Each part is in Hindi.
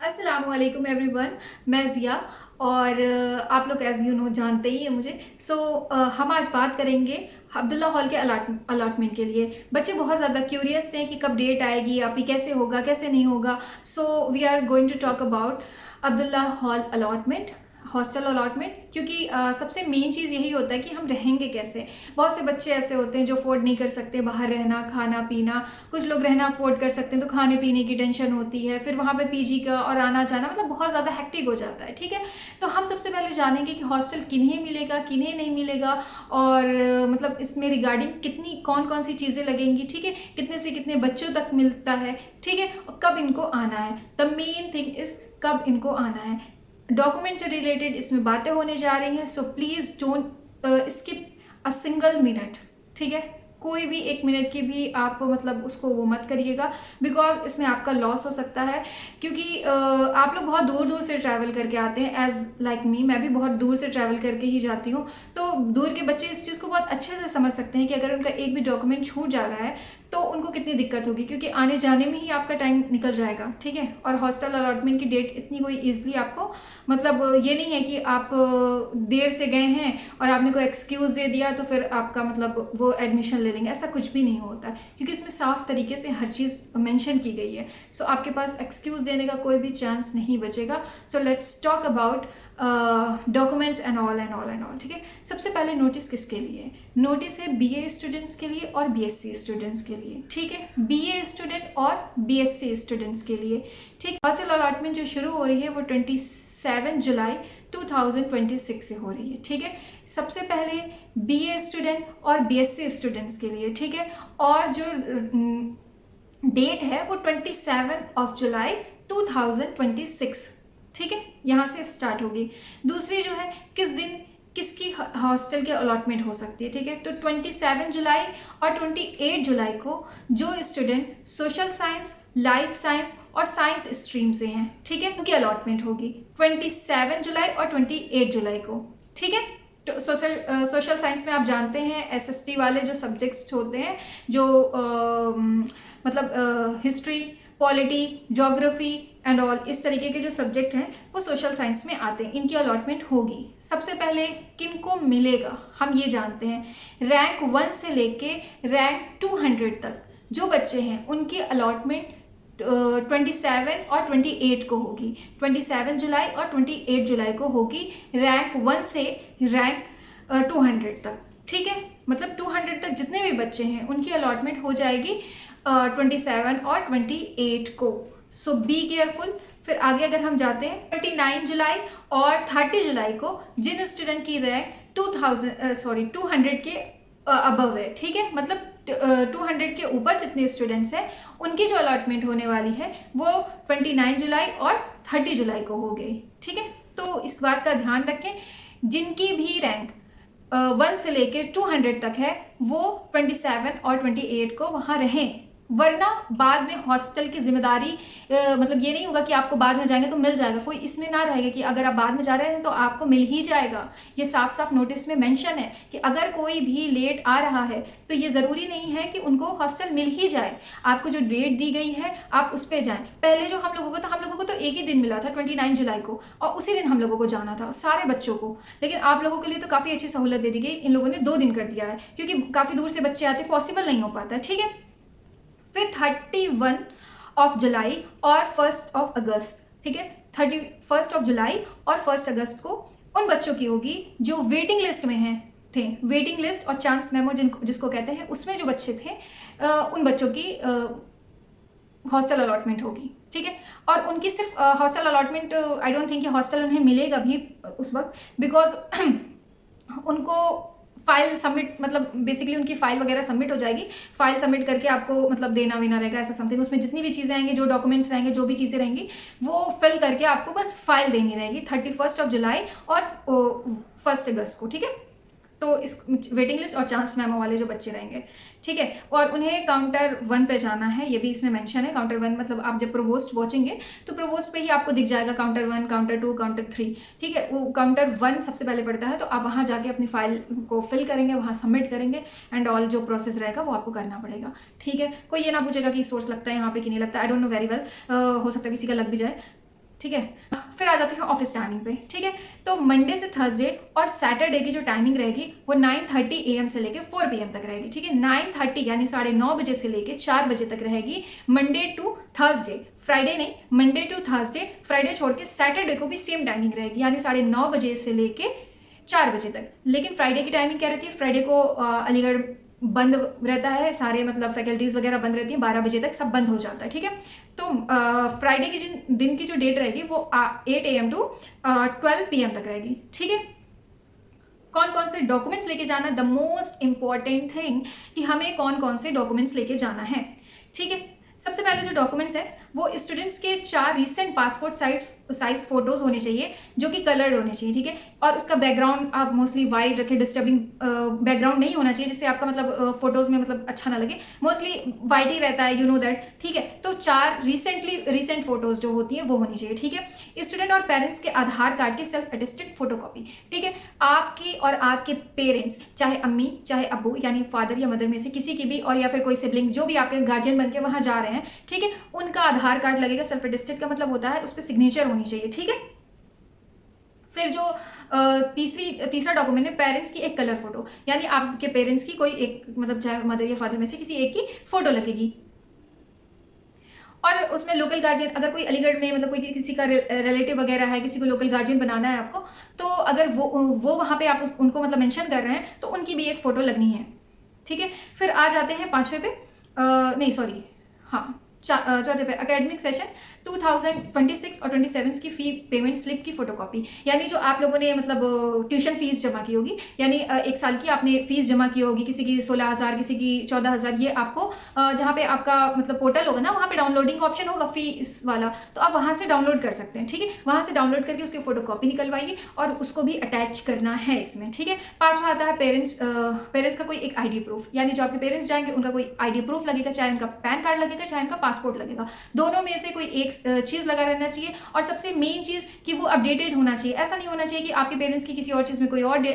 अस्सलामुअलैकुम एवरीवन। मैं ज़िया और आप लोग एज़ यू नो जानते ही हैं मुझे। हम आज बात करेंगे अब्दुल्ला हॉल के अलॉटमेंट के लिए। बच्चे बहुत ज़्यादा क्यूरियस थे कि कब डेट आएगी, आप ही कैसे होगा, कैसे नहीं होगा। So we are going to talk about Abdullah hall allotment, hostel allotment. क्योंकि सबसे मेन चीज़ यही होता है कि हम रहेंगे कैसे। बहुत से बच्चे ऐसे होते हैं जो अफोर्ड नहीं कर सकते बाहर रहना, खाना पीना। कुछ लोग रहना अफोर्ड कर सकते हैं तो खाने पीने की टेंशन होती है, फिर वहाँ पे पीजी का और आना जाना मतलब बहुत ज़्यादा हेक्टिक हो जाता है। ठीक है, तो हम सबसे पहले जानेंगे कि हॉस्टल किन्हें मिलेगा, किन्हें नहीं मिलेगा, और मतलब इसमें रिगार्डिंग कितनी कौन कौन सी चीज़ें लगेंगी। ठीक है, कितने से कितने बच्चों तक मिलता है। ठीक है, और कब इनको आना है। द मेन थिंग इज कब इनको आना है। डॉक्यूमेंट से रिलेटेड इसमें बातें होने जा रही हैं, so please don't skip a single minute. ठीक है, कोई भी एक मिनट की भी आप मतलब उसको वो मत करिएगा, बिकॉज इसमें आपका लॉस हो सकता है। क्योंकि आप लोग बहुत दूर दूर से ट्रैवल करके आते हैं, एज लाइक मी, मैं भी बहुत दूर से ट्रैवल करके ही जाती हूँ। तो दूर के बच्चे इस चीज़ को बहुत अच्छे से समझ सकते हैं कि अगर उनका एक भी डॉक्यूमेंट छूट जा रहा है तो उनको कितनी दिक्कत होगी, क्योंकि आने जाने में ही आपका टाइम निकल जाएगा। ठीक है, और हॉस्टल अलॉटमेंट की डेट इतनी कोई ईजिली आपको मतलब ये नहीं है कि आप देर से गए हैं और आपने कोई एक्सक्यूज़ दे दिया तो फिर आपका मतलब वो एडमिशन ले लेंगे, ऐसा कुछ भी नहीं होता। क्योंकि इसमें साफ तरीके से हर चीज़ मेंशन की गई है। सो आपके पास एक्सक्यूज़ देने का कोई भी चांस नहीं बचेगा। So let's talk about documents and all and all and all. ठीक है, सबसे पहले नोटिस किसके लिए? नोटिस है बीए स्टूडेंट्स के लिए और बीएससी स्टूडेंट्स के लिए। ठीक है, बीए स्टूडेंट और बीएससी स्टूडेंट्स के लिए। ठीक, हॉस्टल अलॉटमेंट जो शुरू हो रही है वो 27 जुलाई 2026 से हो रही है। ठीक है, सबसे पहले बीए स्टूडेंट और बीएससी स्टूडेंट्स के लिए। ठीक है, और जो डेट है वो 27 जुलाई 2026। ठीक है, यहाँ से स्टार्ट होगी। दूसरी जो है किस दिन किसकी हॉस्टल की अलॉटमेंट हो सकती है। ठीक है, तो 27 जुलाई और 28 जुलाई को जो student social science, life science और साइंस स्ट्रीम से हैं, ठीक है, उनकी अलॉटमेंट होगी 27 जुलाई और 28 जुलाई को। ठीक है, तो सोशल साइंस में आप जानते हैं एसएसटी वाले जो सब्जेक्ट्स होते हैं, जो मतलब history, polity, geography and all, इस तरीके के जो सब्जेक्ट हैं वो सोशल साइंस में आते हैं। इनकी अलॉटमेंट होगी। सबसे पहले किन को मिलेगा हम ये जानते हैं। रैंक 1 से लेके रैंक 200 तक जो बच्चे हैं उनकी अलॉटमेंट 27 और 28 को होगी। 27 जुलाई और 28 जुलाई को होगी रैंक 1 से रैंक 200 तक। ठीक है, मतलब 200 तक जितने भी बच्चे हैं उनकी अलॉटमेंट हो जाएगी 27 और 28 को। सो बी केयरफुल। फिर आगे अगर हम जाते हैं 29 जुलाई और 30 जुलाई को जिन स्टूडेंट की रैंक 200 के अबव है। ठीक है, मतलब 200 के ऊपर जितने स्टूडेंट्स हैं उनकी जो अलॉटमेंट होने वाली है वो 29 जुलाई और 30 जुलाई को हो गई। ठीक है, तो इस बात का ध्यान रखें, जिनकी भी रैंक 1 से लेके 200 तक है वो 27 और 28 को वहाँ रहें, वरना बाद में हॉस्टल की जिम्मेदारी मतलब ये नहीं होगा कि आपको बाद में जाएंगे तो मिल जाएगा। कोई इसमें ना रहेगा कि अगर आप बाद में जा रहे हैं तो आपको मिल ही जाएगा। ये साफ साफ नोटिस में मेंशन है कि अगर कोई भी लेट आ रहा है तो ये ज़रूरी नहीं है कि उनको हॉस्टल मिल ही जाए। आपको जो डेट दी गई है आप उस पर जाएँ। पहले जो हम लोगों को तो एक ही दिन मिला था 29 जुलाई को, और उसी दिन हम लोगों को जाना था सारे बच्चों को। लेकिन आप लोगों के लिए तो काफ़ी अच्छी सहूलत दे दी गई, इन लोगों ने 2 दिन कर दिया है क्योंकि काफ़ी दूर से बच्चे आते, पॉसिबल नहीं हो पाता। ठीक है, फिर 31 जुलाई और 1 अगस्त। ठीक है, 31 जुलाई और 1 अगस्त को उन बच्चों की होगी जो वेटिंग लिस्ट में हैं थे। वेटिंग लिस्ट और चांस मेमो जिसको कहते हैं, उसमें जो बच्चे थे उन बच्चों की हॉस्टल अलॉटमेंट होगी। ठीक है, और उनकी सिर्फ hostel allotment, I don't think कि हॉस्टल उन्हें मिलेगा भी उस वक्त, बिकॉज उनको फाइल सबमिट मतलब बेसिकली उनकी फाइल वगैरह सबमिट हो जाएगी। फाइल सबमिट करके आपको मतलब देना वेना रहेगा, ऐसा समथिंग। उसमें जितनी भी चीज़ें आएंगी, जो डॉक्यूमेंट्स रहेंगे, जो भी चीज़ें रहेंगी वो फिल करके आपको बस फाइल देनी रहेगी 31 जुलाई और 1 अगस्त को। ठीक है, तो इस वेटिंग लिस्ट और चांस मेमो वाले जो बच्चे रहेंगे। ठीक है, और उन्हें काउंटर 1 पे जाना है, ये भी इसमें मेंशन है। काउंटर 1 मतलब आप जब प्रोवोस्ट पहुंचेंगे तो प्रोवोस्ट पे ही आपको दिख जाएगा काउंटर 1, काउंटर 2, काउंटर 3। ठीक है, वो काउंटर 1 सबसे पहले पड़ता है, तो आप वहाँ जाके अपनी फाइल को फिल करेंगे, वहाँ सबमिट करेंगे एंड ऑल जो प्रोसेस रहेगा वो आपको करना पड़ेगा। ठीक है, कोई ये ना पूछेगा कि सोर्स लगता है यहाँ पे कि नहीं लगता। आई डोंट नो वेरी वेल, हो सकता है किसी का लग भी जाए। ठीक है। फिर आ जाते हैं ऑफिस टाइमिंग पे, ठीक है। तो मंडे से थर्सडे और सैटरडे की जो टाइमिंग रहेगी वो 9:30 AM से लेके 4 PM तक रहेगी, ठीक है। 9:30 यानी 9:30 बजे से लेके 4 बजे तक रहेगी, मंडे टू थर्सडे, फ्राइडे नहीं, मंडे टू थर्सडे, फ्राइडे छोड़ के सैटरडे को भी सेम टाइमिंग रहेगी, यानी 9:30 बजे से लेके 4 बजे तक। लेकिन फ्राइडे की टाइमिंग क्या रहती है, फ्राइडे को अलीगढ़ बंद रहता है, सारे मतलब फैकल्टीज वगैरह बंद रहती हैं, 12 बजे तक सब बंद हो जाता है, ठीक है। तो फ्राइडे की जिन दिन की जो डेट रहेगी वो 8 AM टू 12 PM तक रहेगी, ठीक है। कौन कौन से डॉक्यूमेंट्स लेके जाना, द मोस्ट इंपॉर्टेंट थिंग कि हमें कौन कौन से डॉक्यूमेंट्स लेके जाना है, ठीक है। सबसे पहले जो डॉक्यूमेंट्स है वो स्टूडेंट्स के 4 रिसेंट पासपोर्ट साइज फोटोज होने चाहिए जो कि कलर्ड होने चाहिए, ठीक है। और उसका बैकग्राउंड आप मोस्टली वाइट रखें, डिस्टर्बिंग बैकग्राउंड नहीं होना चाहिए जिससे आपका मतलब फोटोज में मतलब अच्छा ना लगे, मोस्टली वाइट ही रहता है, यू नो दैट, ठीक है। तो 4 रिसेंट फोटोज जो होती हैं वो होनी चाहिए, ठीक है। स्टूडेंट और पेरेंट्स के आधार कार्ड की सेल्फ अटेस्टेड फोटोकॉपी, ठीक है। आपकी और आपके पेरेंट्स, चाहे अम्मी चाहे अब्बू यानी फादर या मदर में से किसी की भी, और या फिर कोई सिबलिंग जो भी आपके गार्जियन बन के वहां जा रहे हैं, ठीक है, उनका आधार कार्ड लगेगा। सेल्फ अटेस्टेड का मतलब होता है उस पर सिग्नेचर होनी चाहिए, ठीक है। फिर जो तीसरा डॉक्यूमेंट है, पेरेंट्स की एक कलर फोटो, यानी आपके पेरेंट्स की कोई एक मतलब चाहे मदर या फादर में से किसी एक की फोटो लगेगी। और उसमें लोकल गार्जियन, अगर कोई अलीगढ़ में मतलब कोई किसी का रिलेटिव वगैरह है, किसी को लोकल गार्जियन बनाना है आपको, तो अगर वो वहाँ पे आप उनको मतलब मेंशन कर रहे हैं तो उनकी भी एक फ़ोटो लगनी है, ठीक है। फिर आ जाते हैं पाँचवें पे, नहीं सॉरी, हाँ चौथे पे, एकेडमिक सेशन 2026 और 27 की फी पेमेंट स्लिप की फोटोकॉपी, यानी जो आप लोगों ने मतलब ट्यूशन फीस जमा की होगी, यानी एक साल की आपने फीस जमा की होगी, किसी की 16,000 किसी की 14,000, ये आपको जहाँ पे आपका मतलब पोर्टल होगा ना वहाँ पे डाउनलोडिंग का ऑप्शन होगा फीस वाला, तो आप वहाँ से डाउनलोड कर सकते हैं, ठीक है। वहाँ से डाउनलोड करके उसकी फोटोकॉपी निकलवाइए और उसको भी अटैच करना है इसमें, ठीक है। पाँचवा आता है पेरेंट्स का कोई एक ID प्रूफ, यानी जो आपके पेरेंट्स जाएंगे उनका कोई ID प्रूफ लगेगा, चाहे उनका पैन कार्ड लगेगा चाहे उनका पासपोर्ट लगेगा, दोनों में से कोई एक चीज़ लगा रहना चाहिए। और सबसे मेन चीज़ कि वो अपडेटेड होना चाहिए, ऐसा नहीं होना चाहिए कि आपके पेरेंट्स की किसी और चीज़ में कोई और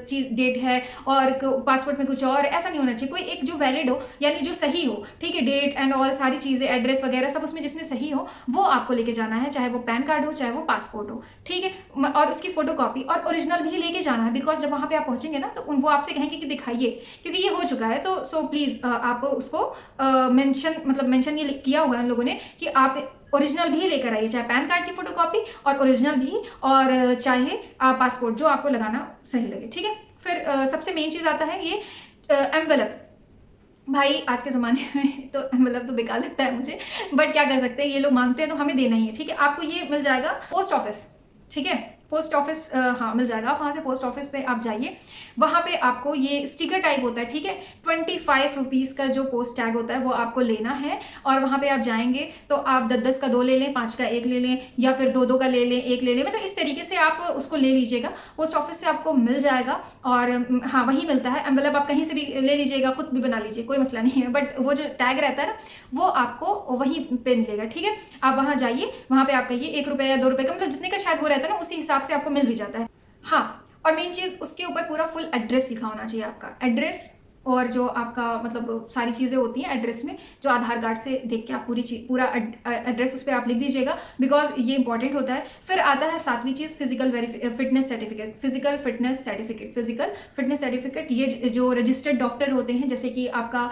चीज डेट है और पासपोर्ट में कुछ और, ऐसा नहीं होना चाहिए। कोई एक जो वैलिड हो यानी जो सही हो, ठीक है, डेट एंड ऑल सारी चीज़ें, एड्रेस वगैरह सब उसमें जिसमें सही हो वो आपको लेके जाना है, चाहे वो पैन कार्ड हो चाहे वो पासपोर्ट हो, ठीक है। और उसकी फोटोकॉपी और ओरिजिनल भी लेके जाना है, बिकॉज जब वहाँ पे आप पहुंचेंगे ना तो वो आपसे कहेंगे कि दिखाइए, क्योंकि ये हो चुका है, तो सो प्लीज़ आप उसको मेंशन ये किया हुआ है उन लोगों ने कि आप ओरिजिनल भी लेकर आइए, चाहे पैन कार्ड की फोटोकॉपी और ओरिजिनल भी, और चाहे पासपोर्ट, जो आपको लगाना सही लगे, ठीक है। फिर सबसे मेन चीज़ आता है ये एनवेलप। भाई आज के ज़माने में तो एनवेलप तो बेकार लगता है मुझे, बट क्या कर सकते हैं, ये लोग मांगते हैं तो हमें देना ही है, ठीक है। आपको ये मिल जाएगा पोस्ट ऑफिस, ठीक है, पोस्ट ऑफिस, हाँ मिल जाएगा। वहाँ से पोस्ट ऑफिस पे आप जाइए, वहाँ पे आपको ये स्टिकर टाइप होता है, ठीक है। 25 रुपीज़ का जो पोस्ट टैग होता है वो आपको लेना है, और वहाँ पे आप जाएंगे तो आप 10-10 का 2 ले लें, 5 का 1 ले लें, या फिर 2-2 का ले लें, 1 ले लें, मतलब इस तरीके से आप उसको ले लीजिएगा। पोस्ट ऑफिस से आपको मिल जाएगा, और हाँ वही मिलता है। एनवेलप आप कहीं से भी ले लीजिएगा, खुद भी बना लीजिए, कोई मसला नहीं है, बट वो जो टैग रहता है ना वो आपको वहीं पे मिलेगा, ठीक है। आप वहाँ जाइए, वहाँ पे आप कहिए 1 रुपये या 2 रुपये का, मतलब जितने का शायद वो रहता है ना उसी हिसाब से आपको मिल भी जाता है। हाँ, और मेन चीज़ उसके ऊपर पूरा फुल एड्रेस लिखा होना चाहिए, आपका एड्रेस, और जो आपका मतलब सारी चीज़ें होती हैं एड्रेस में, जो आधार कार्ड से देख के आप पूरा एड्रेस उस पर आप लिख दीजिएगा, बिकॉज ये इंपॉर्टेंट होता है। फिर आता है 7वीं चीज़, physical fitness certificate. Physical fitness certificate ये जो रजिस्टर्ड डॉक्टर होते हैं, जैसे कि आपका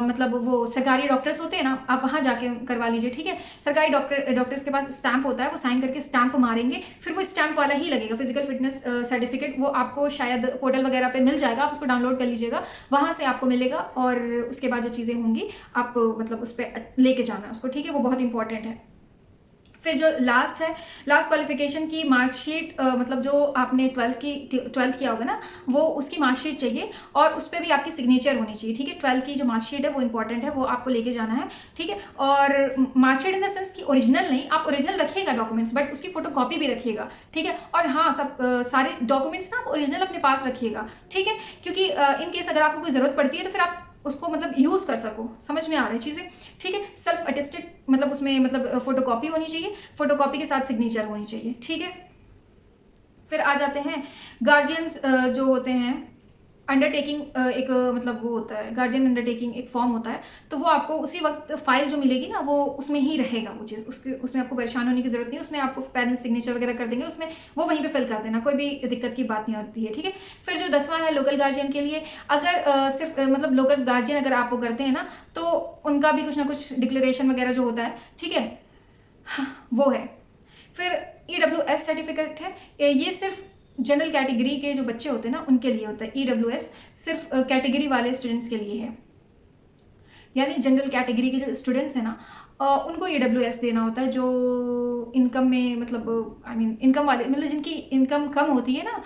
मतलब वो सरकारी डॉक्टर्स होते हैं ना, आप वहाँ जाके करवा लीजिए, ठीक है। सरकारी डॉक्टर्स के पास स्टैंप होता है, वो साइन करके स्टैंप मारेंगे, फिर वो स्टैंप वाला ही लगेगा फिजिकल फिटनेस सर्टिफिकेट। वो आपको शायद पोर्टल वगैरह पे मिल जाएगा, आप उसको डाउनलोड कर लीजिएगा, वहाँ से आपको मिलेगा। और उसके बाद जो चीज़ें होंगी आप मतलब उस पर लेके जाना उसको, ठीक है, वो बहुत इंपॉर्टेंट है। फिर जो लास्ट क्वालिफिकेशन की मार्कशीट, मतलब जो आपने 12th किया होगा ना, वो उसकी मार्कशीट चाहिए, और उस पर भी आपकी सिग्नेचर होनी चाहिए, ठीक है। 12th की जो मार्कशीट है वो इंपॉर्टेंट है, वो आपको लेके जाना है, ठीक है। और मार्कशीट इन द सेंस कि ओरिजिनल नहीं, आप ओरिजिनल रखिएगा डॉक्यूमेंट्स, बट उसकी फोटोकॉपी भी रखिएगा, ठीक है। और हाँ, सब सारे डॉक्यूमेंट्स ना आप ओरिजिनल अपने पास रखिएगा, ठीक है, क्योंकि इन केस अगर आपको कोई ज़रूरत पड़ती है तो फिर आप उसको मतलब यूज़ कर सको, समझ में आ रही है चीज़ें, ठीक है। सेल्फ अटेस्टेड मतलब उसमें मतलब फोटोकॉपी होनी चाहिए, फोटोकॉपी के साथ सिग्नेचर होनी चाहिए, ठीक है। फिर आ जाते हैं गार्जियंस जो होते हैं, अंडरटेकिंग एक मतलब वो होता है, गार्जियन अंडरटेकिंग एक फॉर्म होता है, तो वो आपको उसी वक्त फाइल जो मिलेगी ना वो उसमें ही रहेगा वो चीज़, उसमें आपको परेशान होने की ज़रूरत नहीं है। उसमें आपको पेरेंट्स सिग्नेचर वगैरह कर देंगे, उसमें वो वहीं पे फिल कर देना, कोई भी दिक्कत की बात नहीं होती है, ठीक है। फिर जो 10वां है लोकल गार्जियन के लिए, अगर सिर्फ मतलब लोकल गार्जियन अगर आप वो करते हैं ना, तो उनका भी कुछ ना कुछ डिक्लेरेशन वगैरह जो होता है, ठीक है, वो है। फिर EWS सर्टिफिकेट है, ये सिर्फ जनरल कैटेगरी के जो बच्चे होते हैं ना उनके लिए होता है। EWS सिर्फ कैटेगरी वाले स्टूडेंट्स के लिए है, यानी जनरल कैटेगरी के जो स्टूडेंट्स हैं ना उनको EWS देना होता है, जो इनकम में मतलब आई मीन इनकम वाले, मतलब जिनकी इनकम कम होती है ना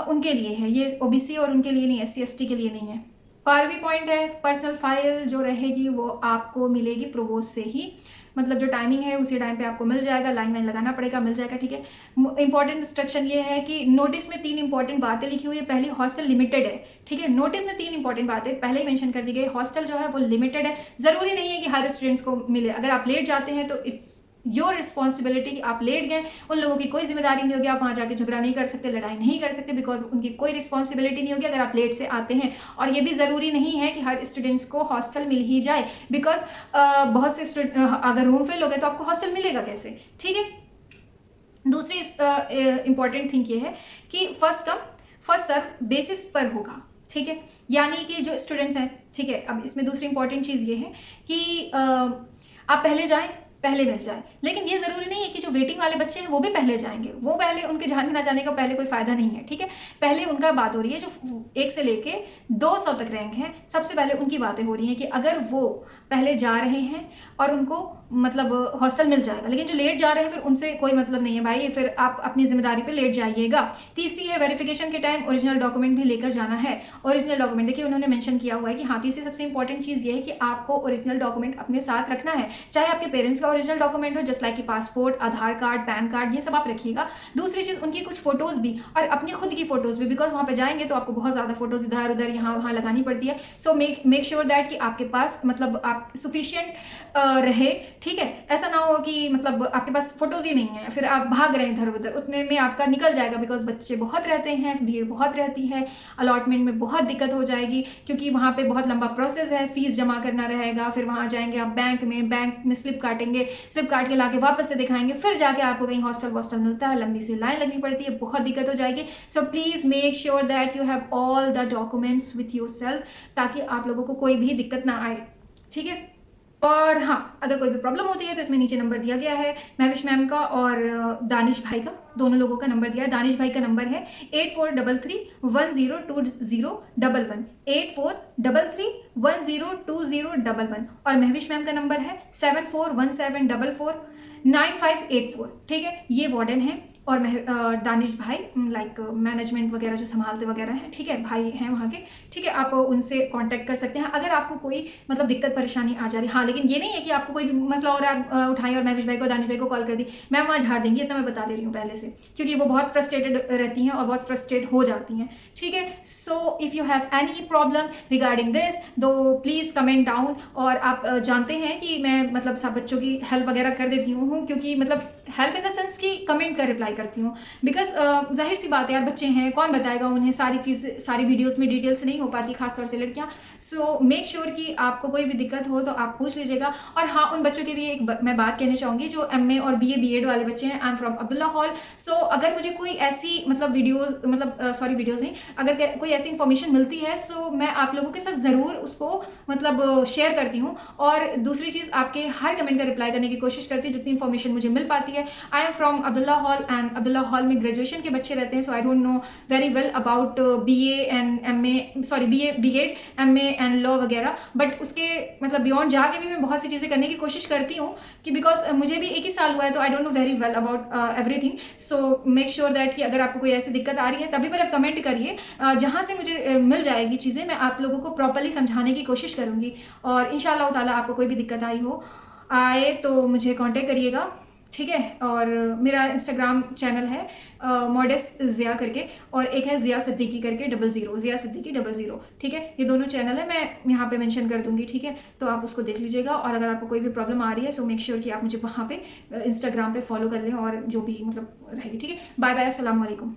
उनके लिए है ये, OBC और उनके लिए नहीं, SC ST के लिए नहीं है। 12वीं पॉइंट है, पर्सनल फाइल जो रहेगी वो आपको मिलेगी प्रोवोस्ट से ही, मतलब जो टाइमिंग है उसी टाइम पे आपको मिल जाएगा, लाइन वाइन लगाना पड़ेगा, मिल जाएगा, ठीक है। इंपॉर्टेंट इंस्ट्रक्शन ये है कि नोटिस में 3 इंपॉर्टेंट बातें लिखी हुई है। पहली, हॉस्टल लिमिटेड है, ठीक है। नोटिस में 3 इंपॉर्टेंट बातें पहले ही मेंशन कर दी गई। हॉस्टल जो है वो लिमिटेड है, ज़रूरी नहीं है कि हर स्टूडेंट्स को मिले। अगर आप लेट जाते हैं तो इट्स योर रिस्पॉन्सिबिलिटी कि आप लेट गए, उन लोगों की कोई जिम्मेदारी नहीं होगी, आप वहाँ जाके झगड़ा नहीं कर सकते, लड़ाई नहीं कर सकते, बिकॉज उनकी कोई रिस्पॉन्सिबिलिटी नहीं होगी अगर आप लेट से आते हैं। और ये भी ज़रूरी नहीं है कि हर स्टूडेंट्स को हॉस्टल मिल ही जाए, बिकॉज बहुत से स्टूडेंट अगर रूम फिल हो गए तो आपको हॉस्टल मिलेगा कैसे, ठीक है। दूसरी इंपॉर्टेंट थिंग ये है कि first come first serve basis पर होगा, ठीक है। यानी कि जो स्टूडेंट्स हैं, ठीक है, अब इसमें दूसरी इंपॉर्टेंट चीज़ ये है कि आप पहले जाएं, पहले मिल जाए, लेकिन ये ज़रूरी नहीं है कि जो वेटिंग वाले बच्चे हैं वो भी पहले जाएंगे, वो पहले उनके जाने ना जाने का पहले कोई फ़ायदा नहीं है, ठीक है। पहले उनका बात हो रही है जो 1 से लेके 200 तक रैंक है, सबसे पहले उनकी बातें हो रही हैं कि अगर वो पहले जा रहे हैं और उनको मतलब हॉस्टल मिल जाएगा, लेकिन जो लेट जा रहे हैं फिर उनसे कोई मतलब नहीं है भाई, फिर आप अपनी जिम्मेदारी पे लेट जाइएगा। तीसरी है, वेरिफिकेशन के टाइम ओरिजिनल डॉक्यूमेंट भी लेकर जाना है। ओरिजिनल डॉक्यूमेंट देखिए उन्होंने मेंशन किया हुआ है कि हाँ, तीसरी सबसे इंपॉर्टेंट चीज़ ये है कि आपको ओरिजिनल डॉक्यूमेंट अपने साथ रखना है, चाहे आपके पेरेंट्स का ओरिजिनल डॉक्यूमेंट हो, जस्ट लाइक कि पासपोर्ट, आधार कार्ड, पैन कार्ड, ये सब आप रखिएगा। दूसरी चीज़ उनकी कुछ फोटोज़ भी और अपनी खुद की फोटोज़ भी, बिकॉज वहाँ पे जाएंगे तो आपको बहुत ज़्यादा फोटोज़ इधर उधर यहाँ वहाँ लगानी पड़ती है। सो मेक श्योर दैट कि आपके पास मतलब आप सफिशिएंट रहे, ठीक है। ऐसा ना हो कि मतलब आपके पास फोटोज़ ही नहीं है, फिर आप भाग रहे हैं इधर उधर, उतने में आपका निकल जाएगा, बिकॉज बच्चे बहुत रहते हैं, भीड़ बहुत रहती है, अलॉटमेंट में बहुत दिक्कत हो जाएगी, क्योंकि वहाँ पे बहुत लंबा प्रोसेस है, फीस जमा करना रहेगा, फिर वहाँ जाएंगे आप बैंक में स्लिप काटेंगे, स्लिप काट के लाके वापस से दिखाएंगे, फिर जाके आपको कहीं हॉस्टल मिलता है, लंबी सी लाइन लगनी पड़ती है, बहुत दिक्कत हो जाएगी। So please make sure that you have all the documents with your self, ताकि आप लोगों को कोई भी दिक्कत ना आए, ठीक है। और हाँ, अगर कोई भी प्रॉब्लम होती है तो इसमें नीचे नंबर दिया गया है, महविश मैम का और दानिश भाई का, दोनों लोगों का नंबर दिया है। दानिश भाई का नंबर है 8433102011, 8433102011, और महविश मैम का नंबर है 7417449584, ठीक है। ये वार्डन है और दानिश भाई लाइक मैनेजमेंट वगैरह जो संभालते वगैरह हैं, ठीक है, भाई हैं वहाँ के, ठीक है। आप उनसे कांटेक्ट कर सकते हैं अगर आपको कोई मतलब दिक्कत परेशानी आ जा रही है। हाँ, लेकिन ये नहीं है कि आपको कोई भी मसला हो रहा है आप उठाएं और महविश भाई को, दानिश भाई को कॉल कर दी, मैम वहाँ झाड़ देंगी, इतना मैं बता दे रही हूँ पहले से, क्योंकि वो बहुत फ्रस्ट्रेटेड रहती हैं और बहुत फ्रस्ट्रेट हो जाती हैं, ठीक है। So if you have any problem regarding this दो प्लीज़ कमेंट डाउन। और आप जानते हैं कि मैं मतलब सब बच्चों की हेल्प वगैरह कर देती हूँ, क्योंकि मतलब हेल्प इन द सेंस कि कमेंट का रिप्लाई करती हूँ, बिकॉज जाहिर सी बात है यार, बच्चे हैं, कौन बताएगा उन्हें सारी चीज़, सारी वीडियोस में डिटेल से नहीं हो पाती, खासतौर से लड़कियाँ। सो मेक श्योर कि आपको कोई भी दिक्कत हो तो आप पूछ लीजिएगा। और हाँ, उन बच्चों के लिए मैं बात कहना चाहूँगी जो MA और BA BEd वाले बच्चे हैं। I am from Abdullah Hall. So अगर मुझे कोई ऐसी मतलब वीडियोज़ मतलब सॉरी वीडियोज़ नहीं, अगर कोई ऐसी इन्फॉर्मेशन मिलती है सो मैं आप लोगों के साथ ज़रूर उसको मतलब शेयर करती हूँ। और दूसरी चीज़, आपके हर कमेंट का रिप्लाई करने की कोशिश करती हूँ जितनी इन्फॉर्मेशन मुझे मिल पाती है। I am from Abdullah Hall and Abdullah Hall में ग्रेजुएशन के बच्चे रहते हैं, so I don't know very well about BA and MA, sorry BA BEd MA and law वगैरह, बट उसके मतलब बियॉन्ड जाके भी मैं बहुत सी चीज़ें करने की कोशिश करती हूँ, कि बिकॉज मुझे भी 1 ही साल हुआ है, तो आई don't know very well about everything. So make sure that कि अगर आपको कोई ऐसी दिक्कत आ रही है तभी पर आप कमेंट करिए, जहाँ से मुझे मिल जाएगी चीज़ें, मैं आप लोगों को प्रॉपरली समझाने की कोशिश करूँगी। और इंशाअल्लाह ताला आपको कोई भी दिक्कत आए तो मुझे कॉन्टेक्ट करिएगा, ठीक है। और मेरा इंस्टाग्राम चैनल है मॉडेस्ट ज़िया करके, और एक है ज़िया सिद्दीकी करके 00, ज़िया सिद्दीकी 00, ठीक है। ये दोनों चैनल है, मैं यहाँ पे मेंशन कर दूँगी, ठीक है, तो आप उसको देख लीजिएगा। और अगर आपको कोई भी प्रॉब्लम आ रही है सो मेक श्योर कि आप मुझे वहाँ पे इंस्टाग्राम पे फॉलो कर लें, और जो भी मतलब रहेगी, ठीक है। बाय बाय, अस्सलाम वालेकुम।